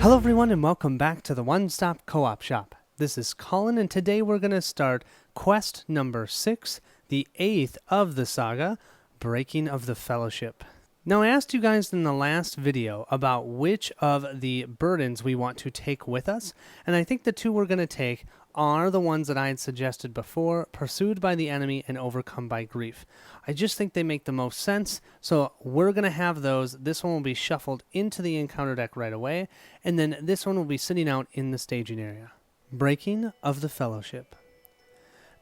Hello everyone and welcome back to the One Stop Co-op Shop. This is Colin and today we're going to start quest number 6, the 8th of the saga, Breaking of the Fellowship. Now I asked you guys in the last video about which of the burdens we want to take with us, and I think the two we're going to take are the ones that I had suggested before, pursued by the enemy and overcome by grief. I just think they make the most sense, so we're going to have those. This one will be shuffled into the encounter deck right away, and then this one will be sitting out in the staging area. Breaking of the Fellowship.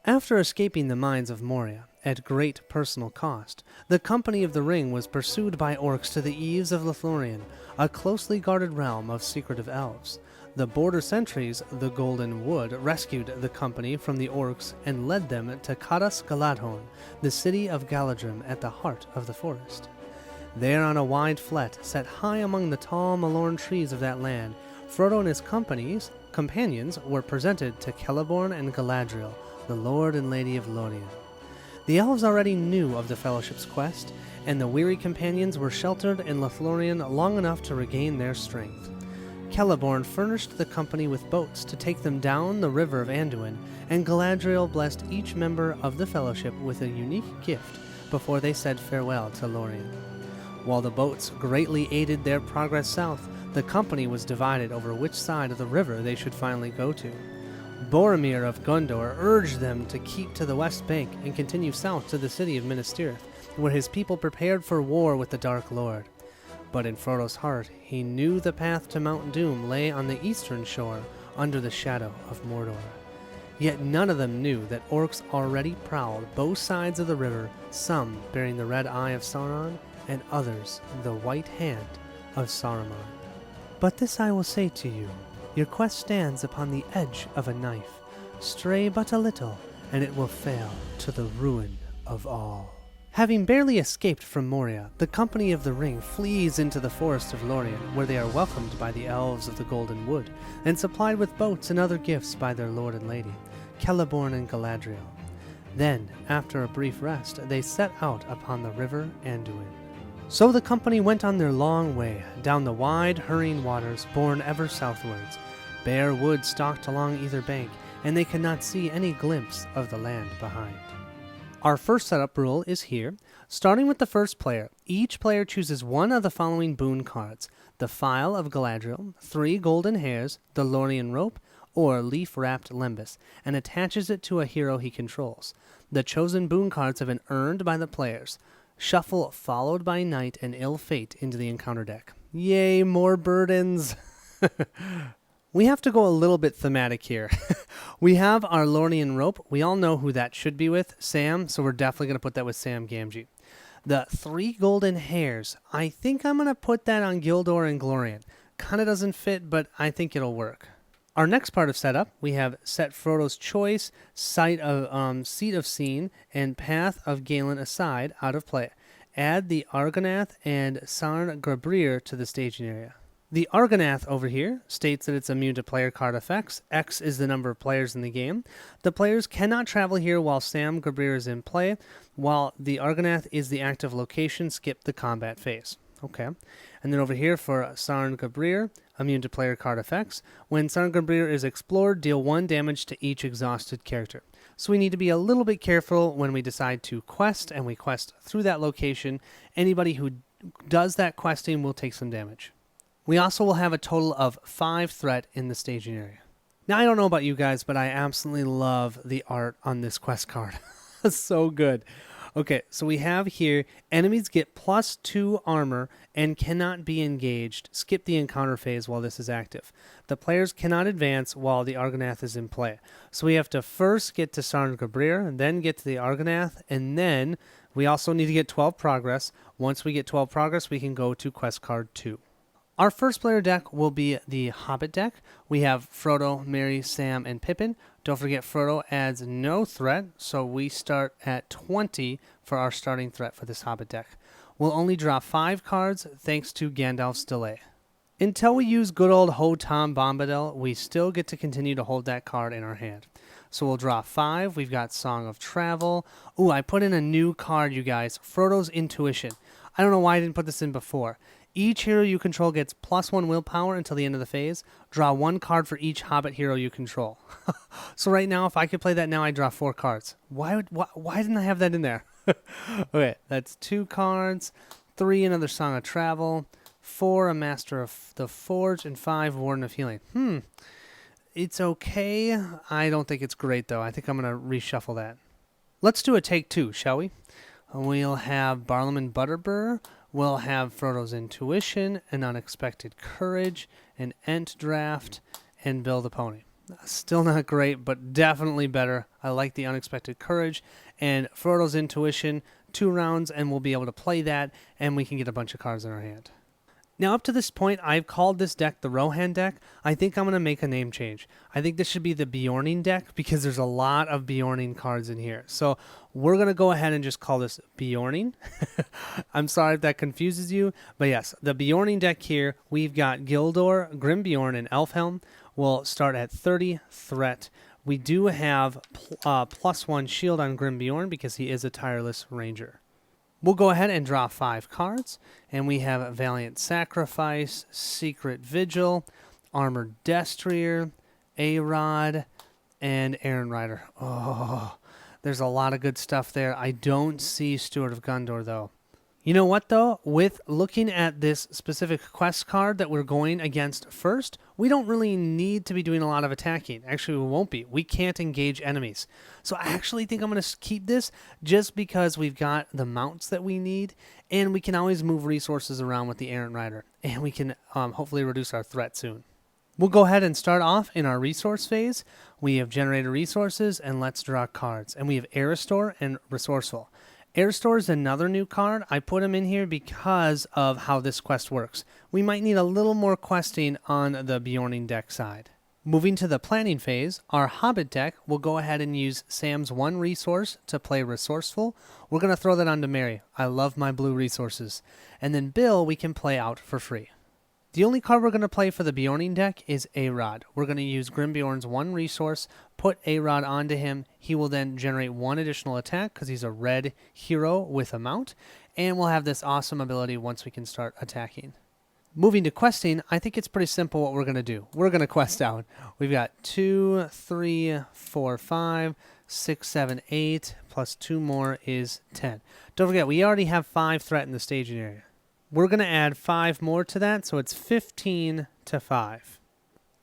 After escaping the mines of Moria, at great personal cost, the Company of the Ring was pursued by orcs to the eaves of Lothlorien, a closely guarded realm of secretive elves. The border sentries, the Golden Wood, rescued the company from the orcs and led them to Cadas Galadhon, the city of Galadrim at the heart of the forest. There on a wide flat, set high among the tall Malorn trees of that land, Frodo and his companions were presented to Celeborn and Galadriel, the Lord and Lady of Lorien. The elves already knew of the Fellowship's quest, and the weary companions were sheltered in Lothlorien long enough to regain their strength. Celeborn furnished the company with boats to take them down the river of Anduin, and Galadriel blessed each member of the Fellowship with a unique gift before they said farewell to Lorien. While the boats greatly aided their progress south, the company was divided over which side of the river they should finally go to. Boromir of Gondor urged them to keep to the west bank and continue south to the city of Minas Tirith, where his people prepared for war with the Dark Lord. But in Frodo's heart, he knew the path to Mount Doom lay on the eastern shore, under the shadow of Mordor. Yet none of them knew that orcs already prowled both sides of the river, some bearing the red eye of Sauron, and others the white hand of Saruman. But this I will say to you, your quest stands upon the edge of a knife. Stray but a little, and it will fail to the ruin of all. Having barely escaped from Moria, the Company of the Ring flees into the forest of Lorien, where they are welcomed by the elves of the Golden Wood, and supplied with boats and other gifts by their lord and lady, Celeborn and Galadriel. Then, after a brief rest, they set out upon the river Anduin. So the company went on their long way, down the wide, hurrying waters, borne ever southwards. Bare wood stalked along either bank, and they could not see any glimpse of the land behind. Our first setup rule is here. Starting with the first player, each player chooses one of the following boon cards: the Phial of Galadriel, 3 golden hairs, the Lorien rope, or leaf-wrapped lembas, and attaches it to a hero he controls. The chosen boon cards have been earned by the players. Shuffle Followed by Night and Ill Fate into the encounter deck. Yay, more burdens! We have to go a little bit thematic here. We have our Lorien rope. We all know who that should be with, Sam, so we're definitely going to put that with Sam Gamgee. The 3 golden hairs, I think I'm going to put that on Gildor and Glorian. Kind of doesn't fit, but I think it'll work. Our next part of setup, we have Set Frodo's Choice, Seat of Scene, and Path of Galen aside, out of play. Add the Argonath and Sarn Grabrir to the staging area. The Argonath over here states that it's immune to player card effects. X is the number of players in the game. The players cannot travel here while Sam Grabrir is in play. While the Argonath is the active location, skip the combat phase. Okay. And then over here for Sarn Grabrir, immune to player card effects. When Sarn Grabrir is explored, deal 1 damage to each exhausted character. So we need to be a little bit careful when we decide to quest, and we quest through that location. Anybody who does that questing will take some damage. We also will have a total of 5 threat in the staging area. Now, I don't know about you guys, but I absolutely love the art on this quest card. So good. Okay, so we have here, enemies get +2 armor and cannot be engaged. Skip the encounter phase while this is active. The players cannot advance while the Argonath is in play. So we have to first get to Sarn Grabrir, and then get to the Argonath, and then we also need to get 12 progress. Once we get 12 progress, we can go to quest card 2. Our first player deck will be the Hobbit deck. We have Frodo, Merry, Sam, and Pippin. Don't forget Frodo adds no threat, so we start at 20 for our starting threat for this Hobbit deck. We'll only draw 5 cards thanks to Gandalf's delay. Until we use good old Ho-Tom Bombadil, we still get to continue to hold that card in our hand. So we'll draw 5. We've got Song of Travel. Ooh, I put in a new card, you guys. Frodo's Intuition. I don't know why I didn't put this in before. Each hero you control gets +1 willpower until the end of the phase. Draw 1 card for each Hobbit hero you control. So right now, if I could play that now, I'd draw 4 cards. Why didn't I have that in there? Okay, that's 2 cards, 3 another Song of Travel, 4 a Master of the Forge, and 5 Warden of Healing. It's okay. I don't think it's great, though. I think I'm going to reshuffle that. Let's do a take 2, shall we? We'll have Barlaam Butterbur. We'll have Frodo's Intuition, an Unexpected Courage, an Ent Draft, and Bill the Pony. Still not great, but definitely better. I like the Unexpected Courage and Frodo's Intuition. 2 rounds, and we'll be able to play that, and we can get a bunch of cards in our hand. Now, up to this point, I've called this deck the Rohan deck. I think I'm going to make a name change. I think this should be the Bjorning deck because there's a lot of Bjorning cards in here. So we're going to go ahead and just call this Bjorning. I'm sorry if that confuses you, but yes, the Bjorning deck here, we've got Gildor, Grimbjorn, and Elfhelm. We'll start at 30 threat. We do have +1 shield on Grimbjorn because he is a tireless ranger. We'll go ahead and draw 5 cards, and we have Valiant Sacrifice, Secret Vigil, Armored Destrier, A-Rod, and Aaron Rider. Oh, there's a lot of good stuff there. I don't see Steward of Gondor, though. You know what, though? With looking at this specific quest card that we're going against first, we don't really need to be doing a lot of attacking. Actually, we won't be. We can't engage enemies. So I actually think I'm going to keep this just because we've got the mounts that we need, and we can always move resources around with the Errant Rider, and we can hopefully reduce our threat soon. We'll go ahead and start off in our resource phase. We have generated resources, and let's draw cards. And we have Air Restore and Resourceful. Air Restore is another new card. I put him in here because of how this quest works. We might need a little more questing on the Bjorning deck side. Moving to the planning phase, our Hobbit deck will go ahead and use Sam's 1 resource to play Resourceful. We're going to throw that on to Mary. I love my blue resources. And then Bill we can play out for free. The only card we're going to play for the Bjorning deck is A-Rod. We're going to use Grimbjorn's 1 resource, put A-Rod onto him. He will then generate 1 additional attack because he's a red hero with a mount, and we'll have this awesome ability once we can start attacking. Moving to questing, I think it's pretty simple what we're going to do. We're going to quest out. We've got 2, 3, 4, 5, 6, 7, 8, plus 2 more is 10. Don't forget, we already have 5 threat in the staging area. We're going to add 5 more to that, so it's 15 to 5.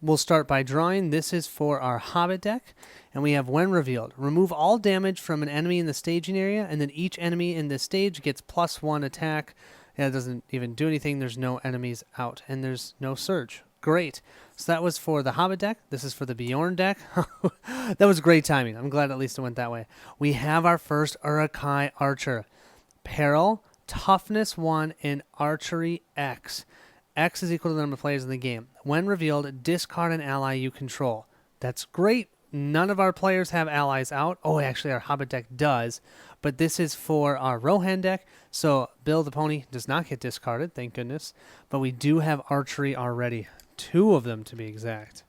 We'll start by drawing. This is for our Hobbit deck, and we have when revealed. Remove all damage from an enemy in the staging area, and then each enemy in this stage gets +1 attack. Yeah, it doesn't even do anything. There's no enemies out, and there's no surge. Great. So that was for the Hobbit deck. This is for the Bjorn deck. That was great timing. I'm glad at least it went that way. We have our first Uruk-hai Archer. Peril, Toughness 1, and Archery X. X is equal to the number of players in the game. When revealed, discard an ally you control. That's great. None of our players have allies out. Oh, actually, our Hobbit deck does. But this is for our Rohan deck, so Bill the Pony does not get discarded, thank goodness. But we do have Archery already. 2 of them, to be exact.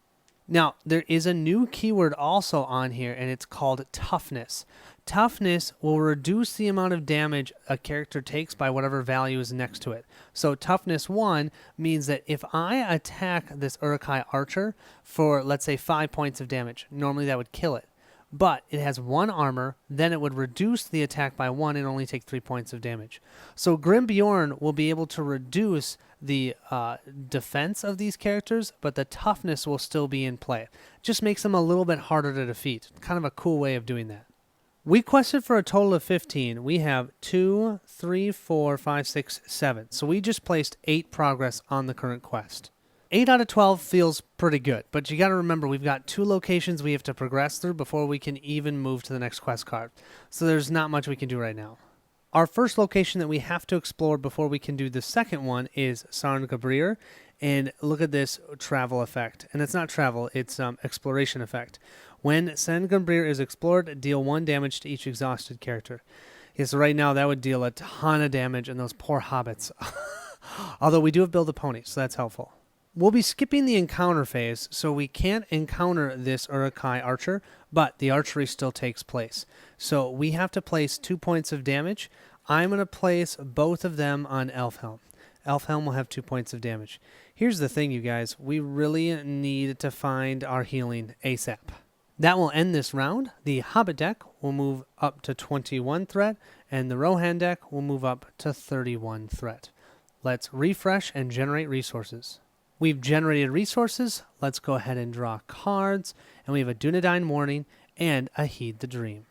Now, there is a new keyword also on here, and it's called Toughness. Toughness will reduce the amount of damage a character takes by whatever value is next to it. So Toughness 1 means that if I attack this Uruk-hai Archer for, let's say, 5 points of damage, normally that would kill it. But it has 1 armor, then it would reduce the attack by 1 and only take 3 points of damage. So Grimbjorn will be able to reduce the defense of these characters, but the toughness will still be in play. Just makes them a little bit harder to defeat. Kind of a cool way of doing that. We quested for a total of 15. We have 2, 3, 4, 5, 6, 7. So we just placed 8 progress on the current quest. 8 out of 12 feels pretty good, but you got to remember we've got 2 locations we have to progress through before we can even move to the next quest card. So there's not much we can do right now. Our first location that we have to explore before we can do the second one is Sarn Gabrier. And look at this travel effect. And it's not travel, it's exploration effect. When Sarn Gabrier is explored, deal 1 damage to each exhausted character. Yeah, so right now that would deal a ton of damage in those poor hobbits. Although we do have Bill the Pony, so that's helpful. We'll be skipping the encounter phase, so we can't encounter this Uruk-hai Archer, but the archery still takes place. So we have to place 2 points of damage. I'm going to place both of them on Elfhelm. Elfhelm will have 2 points of damage. Here's the thing, you guys. We really need to find our healing ASAP. That will end this round. The Hobbit deck will move up to 21 threat, and the Rohan deck will move up to 31 threat. Let's refresh and generate resources. We've generated resources. Let's go ahead and draw cards, and we have a Dunedain Warning and a Heed the Dream.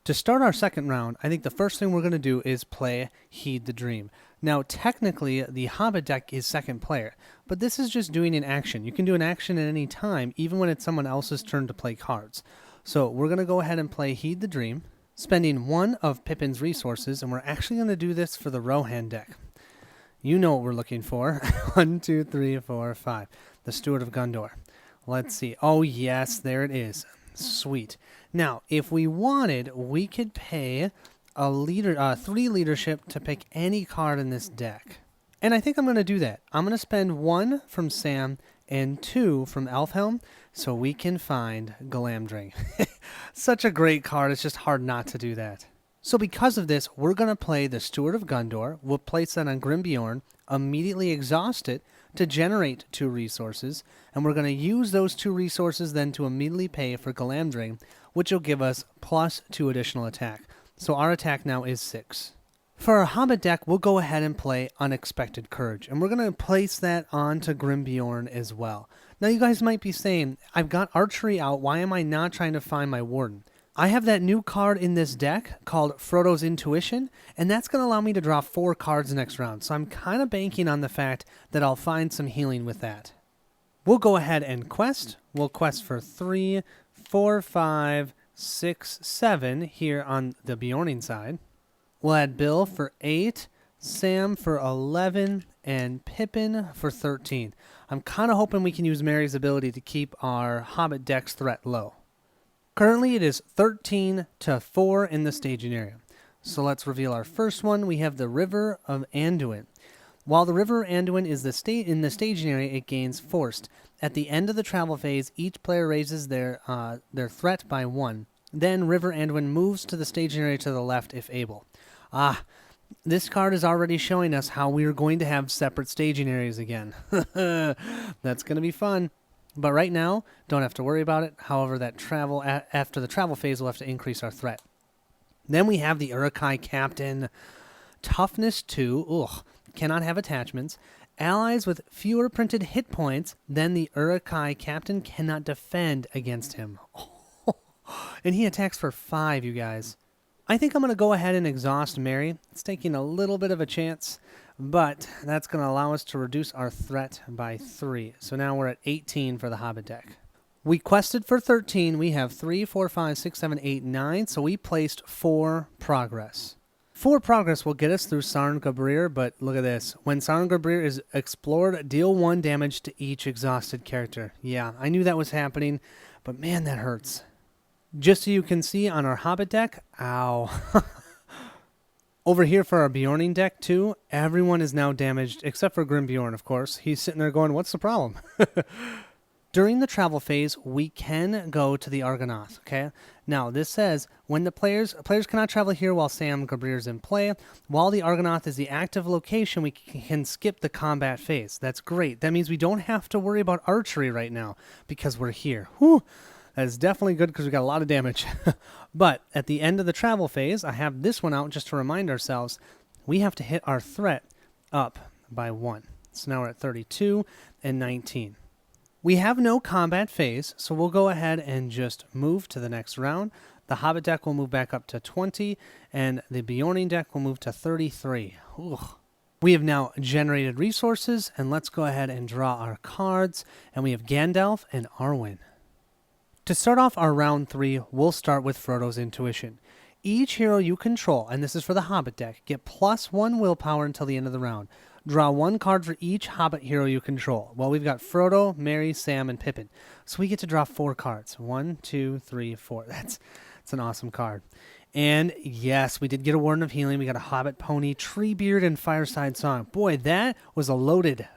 To start our second round, I think the first thing we're going to do is play Heed the Dream. Now, technically, the Hobbit deck is second player, but this is just doing an action. You can do an action at any time, even when it's someone else's turn to play cards. So we're going to go ahead and play Heed the Dream, spending 1 of Pippin's resources, and we're actually going to do this for the Rohan deck. You know what we're looking for. 1, 2, 3, 4, 5. The Steward of Gildor. Let's see. Oh, yes, there it is. Sweet. Now, if we wanted, we could pay a 3 leadership to pick any card in this deck. And I think I'm going to do that. I'm going to spend 1 from Sam and 2 from Elfhelm so we can find Glamdring. Such a great card. It's just hard not to do that. So because of this, we're going to play the Steward of Gildor. We'll place that on Grimbjorn, immediately exhaust it to generate 2 resources, and we're going to use those 2 resources then to immediately pay for Glamdring, which will give us plus 2 additional attack. So our attack now is 6. For our Hobbit deck, we'll go ahead and play Unexpected Courage, and we're going to place that onto Grimbjorn as well. Now you guys might be saying, I've got archery out, why am I not trying to find my Warden? I have that new card in this deck called Frodo's Intuition, and that's going to allow me to draw 4 cards next round. So I'm kind of banking on the fact that I'll find some healing with that. We'll go ahead and quest. We'll quest for 3, 4, 5, 6, 7 here on the Bjorning side. We'll add Bill for 8, Sam for 11, and Pippin for 13. I'm kind of hoping we can use Merry's ability to keep our Hobbit deck's threat low. Currently, it is 13-4 in the staging area. So let's reveal our first one. We have the River of Anduin. While the River of Anduin is in the staging area, it gains Forced. At the end of the travel phase, each player raises their threat by 1. Then River Anduin moves to the staging area to the left if able. This card is already showing us how we are going to have separate staging areas again. That's going to be fun. But right now, don't have to worry about it. However, that after the travel phase, we'll have to increase our threat. Then we have the Uruk-hai Captain. Toughness 2. Cannot have attachments. Allies with fewer printed hit points than the Uruk-hai Captain cannot defend against him. And he attacks for 5, you guys. I think I'm going to go ahead and exhaust Merry. It's taking a little bit of a chance, but that's going to allow us to reduce our threat by 3. So now we're at 18 for the Hobbit deck. We quested for 13. We have 3, 4, 5, 6, 7, 8, 9. So we placed 4 progress. 4 progress will get us through Sarn Gabrir, but look at this. When Sarn Gabrir is explored, deal 1 damage to each exhausted character. Yeah, I knew that was happening, but man, that hurts. Just so you can see on our Hobbit deck, ow. Over here for our Bjorning deck, too, everyone is now damaged, except for Grimbjorn, of course. He's sitting there going, what's the problem? During the travel phase, we can go to the Argonath, okay? Now, this says, when the players cannot travel here while Sam Gabrir is in play. While the Argonath is the active location, we can skip the combat phase. That's great. That means we don't have to worry about archery right now, because we're here. Whew. That is definitely good because we got a lot of damage. But at the end of the travel phase, I have this one out just to remind ourselves, we have to hit our threat up by 1. So now we're at 32 and 19. We have no combat phase, so we'll go ahead and just move to the next round. The Hobbit deck will move back up to 20, and the Bjorning deck will move to 33. Ooh. We have now generated resources, and let's go ahead and draw our cards. And we have Gandalf and Arwen. To start off our round 3, we'll start with Frodo's Intuition. Each hero you control, and this is for the Hobbit deck, get +1 willpower until the end of the round. Draw 1 card for each Hobbit hero you control. Well, we've got Frodo, Merry, Sam, and Pippin. So we get to draw 4 cards. 1, 2, 3, 4. That's an awesome card. And yes, we did get a Warden of Healing. We got a Hobbit Pony, Treebeard, and Fireside Song. Boy, that was a loaded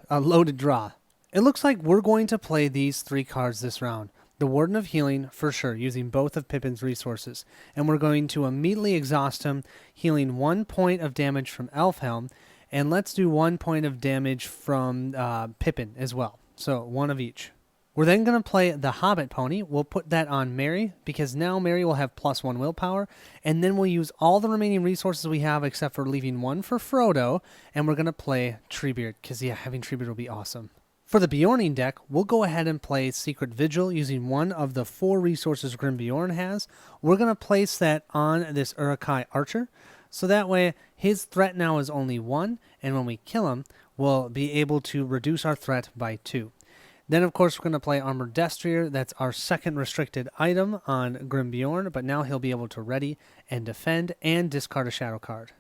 draw. It looks like we're going to play these 3 cards this round. The Warden of Healing, for sure, using both of Pippin's resources. And we're going to immediately exhaust him, healing 1 point of damage from Elfhelm. And let's do 1 point of damage from Pippin as well. So 1 of each. We're then going to play the Hobbit pony. We'll put that on Merry because now Merry will have +1 willpower. And then we'll use all the remaining resources we have except for leaving 1 for Frodo. And we're going to play Treebeard because, yeah, having Treebeard will be awesome. For the Bjorning deck, we'll go ahead and play Secret Vigil using 1 of the 4 resources Grim Bjorn has. We're going to place that on this Uruk-hai Archer. So that way, his threat now is only 1. And when we kill him, we'll be able to reduce our threat by 2. Then, of course, we're going to play Armored Destrier. That's our second restricted item on Grim Bjorn, but now he'll be able to ready and defend and discard a shadow card.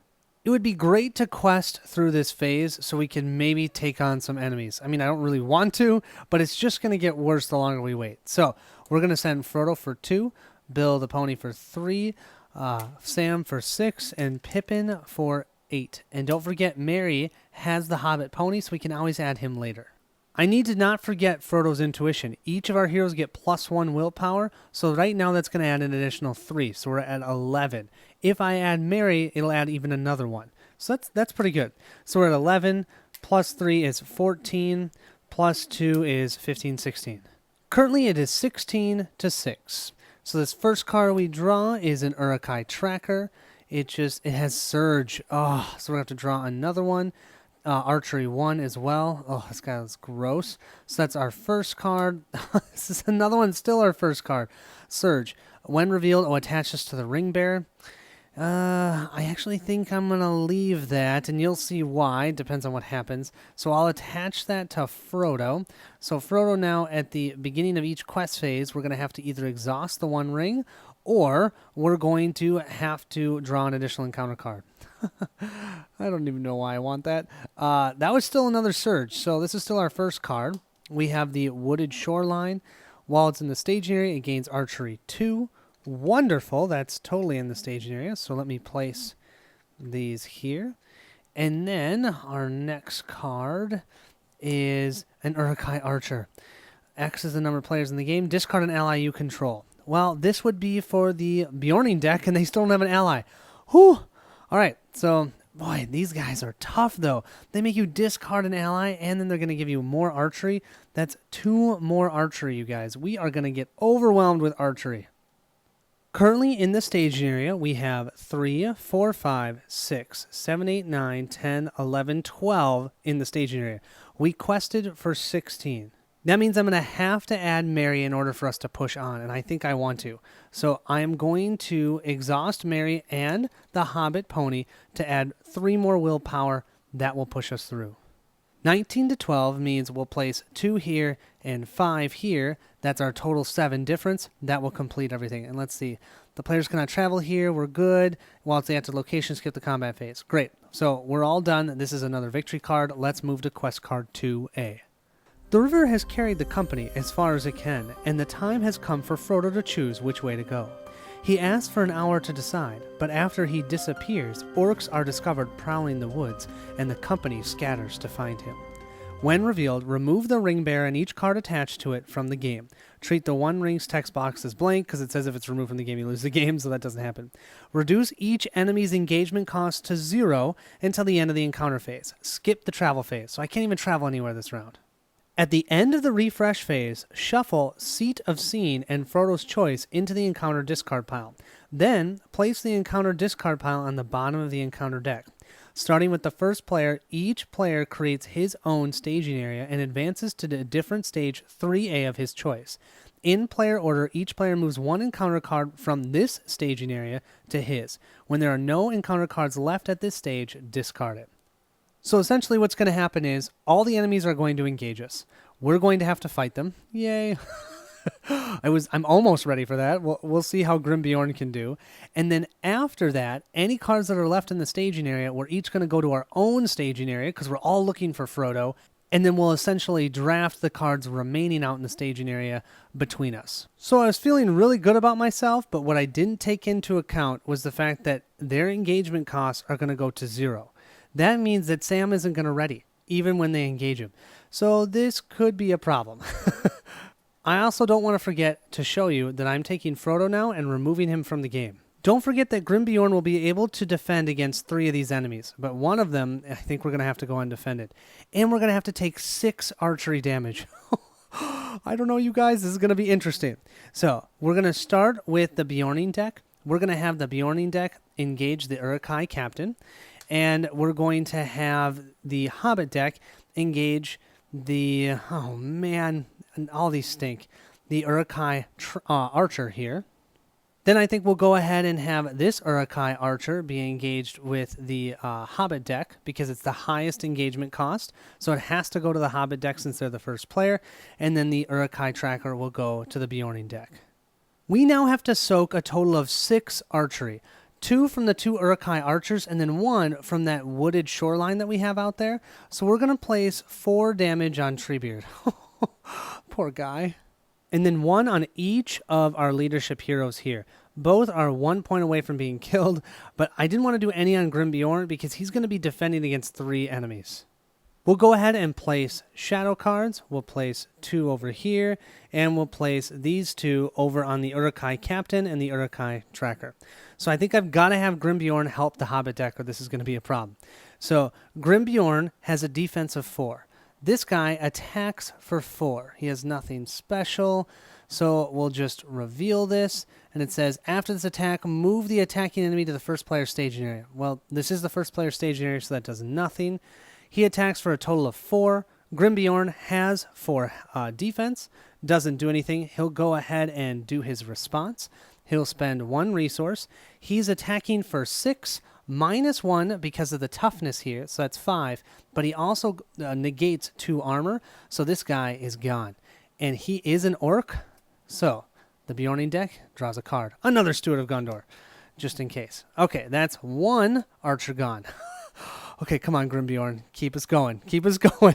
It would be great to quest through this phase so we can maybe take on some enemies. I mean, I don't really want to, but it's just going to get worse the longer we wait. So we're going to send Frodo for 2, Bill the Pony for 3, Sam for 6, and Pippin for 8. And don't forget, Merry has the Hobbit pony, so we can always add him later. I need to not forget Frodo's intuition. Each of our heroes get +1 willpower, so right now that's going to add an additional 3, so we're at 11. If I add Merry, it'll add even another 1. So that's pretty good. So we're at 11, +3 is 14, +2 is 15, 16. Currently it is 16 to 6. So this first card we draw is an Uruk-hai Tracker. It has Surge. Oh, so we're going to have to draw another one. Archery 1 as well. Oh, this guy is gross. So that's our first card. This is another one, still our first card. Surge. When revealed, attach this to the ring bearer. I actually think I'm going to leave that, and you'll see why. Depends on what happens. So I'll attach that to Frodo. So Frodo now, at the beginning of each quest phase, we're going to have to either exhaust the 1 ring, or we're going to have to draw an additional encounter card. I don't even know why I want that. That was still another Surge, so this is still our first card. We have the Wooded Shoreline. While it's in the staging area, it gains Archery 2. Wonderful, that's totally in the staging area, so let me place these here. And then our next card is an Uruk-hai Archer. X is the number of players in the game. Discard an ally you control. Well, this would be for the Bjorning deck, and they still don't have an ally. Whew! All right, so, boy, these guys are tough, though. They make you discard an ally, and then they're going to give you more archery. That's 2 more archery, you guys. We are going to get overwhelmed with archery. Currently in the staging area, we have 3, 4, 5, 6, 7, 8, 9, 10, 11, 12 in the staging area. We quested for 16. That means I'm going to have to add Merry in order for us to push on, and I think I want to. So I am going to exhaust Merry and the Hobbit pony to add 3 more willpower. That will push us through. 19 to 12 means we'll place 2 here and 5 here. That's our total 7 difference. That will complete everything. And let's see. The players cannot travel here. We're good. While it's at the location, skip the combat phase. Great. So we're all done. This is another victory card. Let's move to quest card 2A. The river has carried the company as far as it can, and the time has come for Frodo to choose which way to go. He asks for an hour to decide, but after he disappears, orcs are discovered prowling the woods, and the company scatters to find him. When revealed, remove the ring bearer and each card attached to it from the game. Treat the One Rings text box as blank, because it says if it's removed from the game, you lose the game, so that doesn't happen. Reduce each enemy's engagement cost to 0 until the end of the encounter phase. Skip the travel phase, so I can't even travel anywhere this round. At the end of the refresh phase, shuffle Seat of Scene and Frodo's Choice into the encounter discard pile. Then, place the encounter discard pile on the bottom of the encounter deck. Starting with the first player, each player creates his own staging area and advances to a different stage 3A of his choice. In player order, each player moves 1 encounter card from this staging area to his. When there are no encounter cards left at this stage, discard it. So essentially what's going to happen is all the enemies are going to engage us. We're going to have to fight them. Yay. I'm almost ready for that. We'll see how Grim Bjorn can do. And then after that, any cards that are left in the staging area, we're each going to go to our own staging area because we're all looking for Frodo. And then we'll essentially draft the cards remaining out in the staging area between us. So I was feeling really good about myself, but what I didn't take into account was the fact that their engagement costs are going to go to 0. That means that Sam isn't going to ready, even when they engage him. So this could be a problem. I also don't want to forget to show you that I'm taking Frodo now and removing him from the game. Don't forget that Grimbjorn will be able to defend against 3 of these enemies, but one of them, I think we're going to have to go undefended. And we're going to have to take 6 archery damage. I don't know, you guys. This is going to be interesting. So we're going to start with the Bjorning deck. We're going to have the Bjorning deck engage the Uruk-hai captain, and we're going to have the Hobbit deck engage the, oh man, all these stink, the Uruk-hai archer here. Then I think we'll go ahead and have this Uruk-hai archer be engaged with the Hobbit deck because it's the highest engagement cost. So it has to go to the Hobbit deck since they're the first player. And then the Uruk-hai tracker will go to the Bjorning deck. We now have to soak a total of 6 archery. 2 from the 2 Uruk-hai archers and then 1 from that wooded shoreline that we have out there. So we're going to place 4 damage on Treebeard. Poor guy. And then 1 on each of our leadership heroes here. Both are 1 point away from being killed, but I didn't want to do any on Grimbjorn because he's going to be defending against 3 enemies. We'll go ahead and place shadow cards. We'll place 2 over here, and we'll place these 2 over on the Uruk-hai captain and the Uruk-hai tracker. So I think I've got to have Grimbjorn help the Hobbit deck or this is going to be a problem. So Grimbjorn has a defense of 4. This guy attacks for 4. He has nothing special, so we'll just reveal this. And it says, after this attack, move the attacking enemy to the first player staging area. Well, this is the first player staging area, so that does nothing. He attacks for a total of 4. Grimbjorn has 4 defense, doesn't do anything. He'll go ahead and do his response. He'll spend 1 resource. He's attacking for 6. -1 because of the toughness here, so that's 5. But he also negates 2 armor, so this guy is gone. And he is an orc, so the Bjorning deck draws a card. Another Steward of Gildor, just in case. Okay, that's 1 archer gone. Okay, come on, Grimbjorn. Keep us going. Keep us going.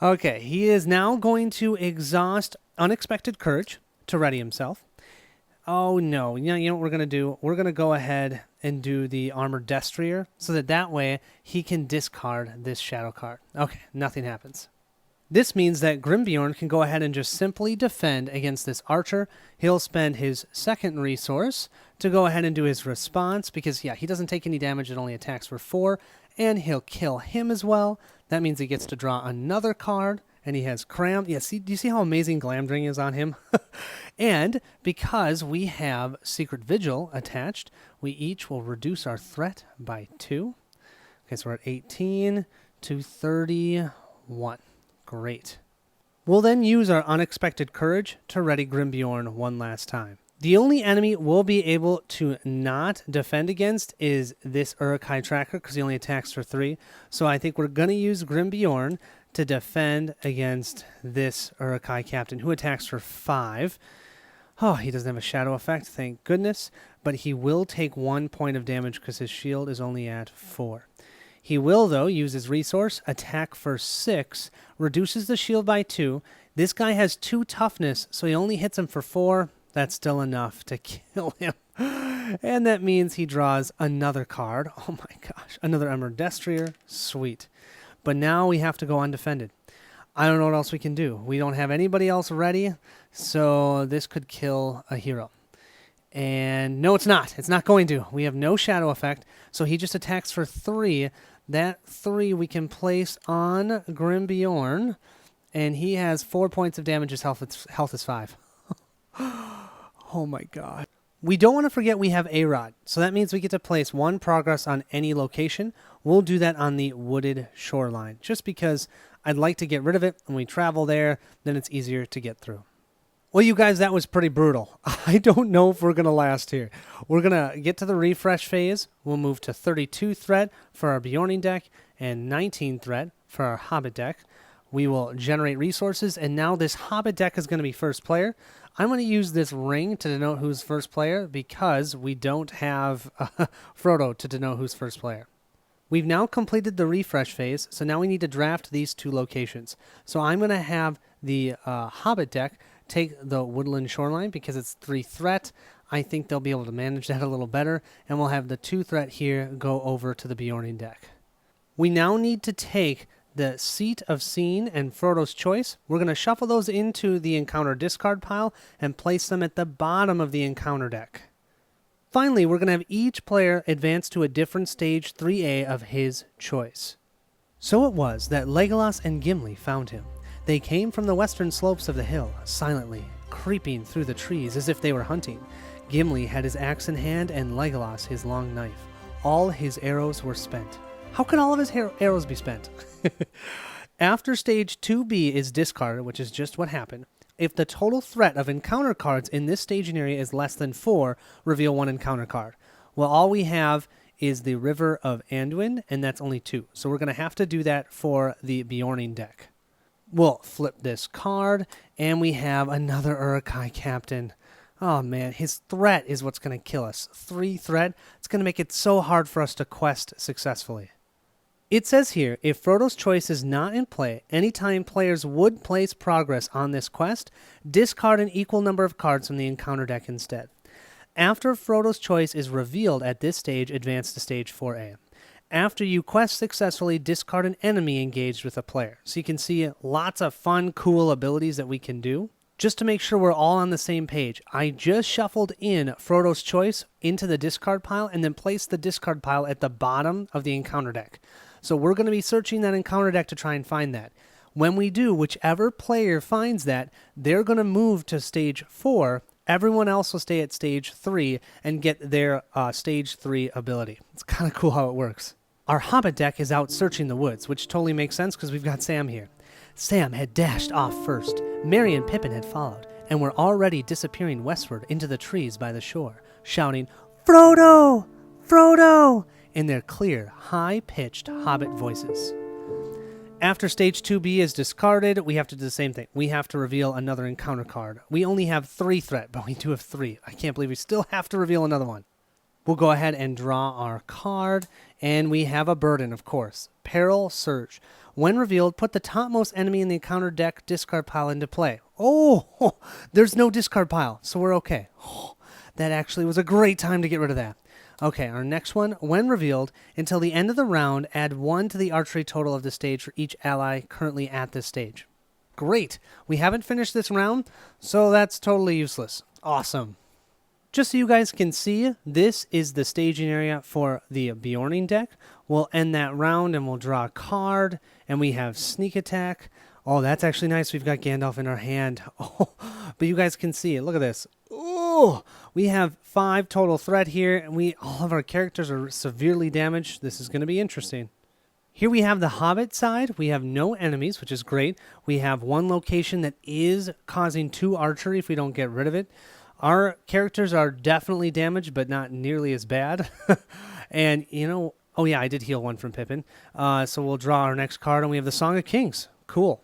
Okay, he is now going to exhaust Unexpected Courage to ready himself. Oh, no. You know what we're going to do? We're going to go ahead and do the Armored Destrier so that way he can discard this shadow card. Okay, nothing happens. This means that Grimbjorn can go ahead and just simply defend against this archer. He'll spend his 2nd resource to go ahead and do his response because, yeah, he doesn't take any damage. It only attacks for 4, and he'll kill him as well. That means he gets to draw another card, and he has Cram. Yeah, see, do you see how amazing Glamdring is on him? And because we have Secret Vigil attached, we each will reduce our threat by 2. Okay, so we're at 18 to 31. Great. We'll then use our Unexpected Courage to ready Grimbjorn one last time. The only enemy we'll be able to not defend against is this Uruk-hai tracker because he only attacks for 3. So I think we're going to use Grimbjorn to defend against this Uruk-hai captain who attacks for 5. Oh, he doesn't have a shadow effect, thank goodness. But he will take 1 point of damage because his shield is only at 4. He will, though, use his resource, attack for 6, reduces the shield by 2. This guy has 2 toughness, so he only hits him for 4. That's still enough to kill him. And that means he draws another card. Oh my gosh, another Armored Destrier. Sweet. But now we have to go undefended. I don't know what else we can do. We don't have anybody else ready, so this could kill a hero. And no, it's not. It's not going to. We have no shadow effect, so he just attacks for 3. That 3 we can place on Grimbjorn, and he has 4 points of damage. His health is 5. Oh my god. We don't want to forget we have A-Rod, so that means we get to place 1 progress on any location. We'll do that on the wooded shoreline, just because I'd like to get rid of it. When we travel there, then it's easier to get through. Well, you guys, that was pretty brutal. I don't know if we're going to last here. We're going to get to the refresh phase. We'll move to 32 threat for our Bjorning deck and 19 threat for our Hobbit deck. We will generate resources, and now this Hobbit deck is going to be first player. I'm going to use this ring to denote who's first player because we don't have Frodo to denote who's first player. We've now completed the refresh phase, so now we need to draft these 2 locations. So I'm going to have the Hobbit deck take the woodland shoreline because it's 3 threat. I think they'll be able to manage that a little better, and we'll have the 2 threat here go over to the Bjorning deck. We now need to take the Seat of Scene and Frodo's Choice. We're going to shuffle those into the encounter discard pile and place them at the bottom of the encounter deck. Finally, we're going to have each player advance to a different stage 3A of his choice. So it was that Legolas and Gimli found him. They came from the western slopes of the hill, silently, creeping through the trees as if they were hunting. Gimli had his axe in hand and Legolas his long knife. All his arrows were spent. How could all of his arrows be spent? After stage 2B is discarded, which is just what happened, if the total threat of encounter cards in this staging area is less than 4, reveal 1 encounter card. Well, all we have is the River of Anduin, and that's only 2. So we're going to have to do that for the Bjorning deck. We'll flip this card, and we have another Uruk-hai captain. Oh man, his threat is what's going to kill us. 3 threat. It's going to make it so hard for us to quest successfully. It says here, if Frodo's choice is not in play, anytime players would place progress on this quest, discard an equal number of cards from the encounter deck instead. After Frodo's choice is revealed at this stage, advance to stage 4A. After you quest successfully, discard an enemy engaged with a player. So you can see lots of fun, cool abilities that we can do. Just to make sure we're all on the same page, I just shuffled in Frodo's choice into the discard pile and then placed the discard pile at the bottom of the encounter deck. So we're going to be searching that encounter deck to try and find that. When we do, whichever player finds that, they're going to move to stage 4. Everyone else will stay at stage 3 and get their stage 3 ability. It's kind of cool how it works. Our Hobbit deck is out searching the woods, which totally makes sense because we've got Sam here. Sam had dashed off first. Merry and Pippin had followed, and were already disappearing westward into the trees by the shore, shouting, "Frodo! Frodo!" in their clear, high-pitched Hobbit voices. After stage 2B is discarded, we have to do the same thing. We have to reveal another encounter card. We only have 3 threat, but we do have 3. I can't believe we still have to reveal another one. We'll go ahead and draw our card, and we have a burden, of course. Peril Surge. When revealed, put the topmost enemy in the encounter deck discard pile into play. Oh, there's no discard pile, so we're okay. That actually was a great time to get rid of that. Okay, our next one. When revealed, until the end of the round, add 1 to the archery total of the stage for each ally currently at this stage. Great. We haven't finished this round, so that's totally useless. Awesome. Just so you guys can see, this is the staging area for the Bjorning deck. We'll end that round and we'll draw a card, and we have Sneak Attack. Oh, that's actually nice. We've got Gandalf in our hand. Oh, but you guys can see it. Look at this. Oh, we have 5 total threat here, and all of our characters are severely damaged. This is going to be interesting. Here we have the Hobbit side. We have no enemies, which is great. We have 1 location that is causing 2 archery if we don't get rid of it. Our characters are definitely damaged, but not nearly as bad. And, oh yeah, I did heal 1 from Pippin. So we'll draw our next card, and we have the Song of Kings. Cool.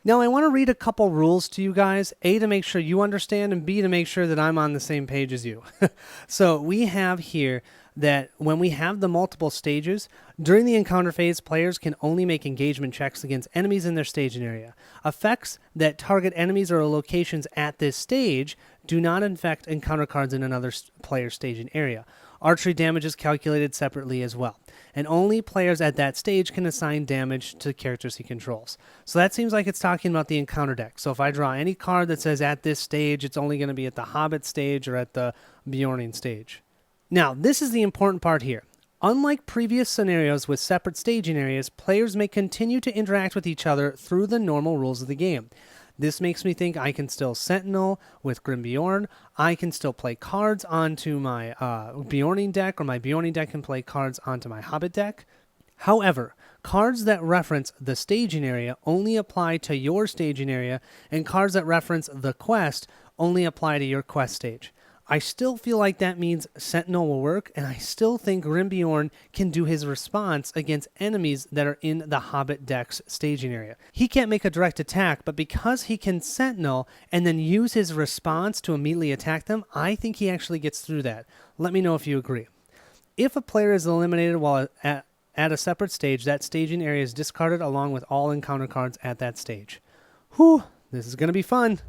Now, I want to read a couple rules to you guys, A, to make sure you understand, and B, to make sure that I'm on the same page as you. So we have here that when we have the multiple stages, during the encounter phase, players can only make engagement checks against enemies in their staging area. Effects that target enemies or locations at this stage do not infect encounter cards in another player's staging area. Archery damage is calculated separately as well, and only players at that stage can assign damage to characters he controls. So that seems like it's talking about the encounter deck. So if I draw any card that says at this stage, it's only going to be at the Hobbit stage or at the Bjorning stage. Now, this is the important part here. Unlike previous scenarios with separate staging areas, players may continue to interact with each other through the normal rules of the game. This makes me think I can still Sentinel with Grimbjorn. I can still play cards onto my Bjorning deck, or my Bjorning deck can play cards onto my Hobbit deck. However, cards that reference the staging area only apply to your staging area, and cards that reference the quest only apply to your quest stage. I still feel like that means Sentinel will work, and I still think Grimbjorn can do his response against enemies that are in the Hobbit deck's staging area. He can't make a direct attack, but because he can Sentinel and then use his response to immediately attack them, I think he actually gets through that. Let me know if you agree. If a player is eliminated while at a separate stage, that staging area is discarded along with all encounter cards at that stage. Whew, this is going to be fun.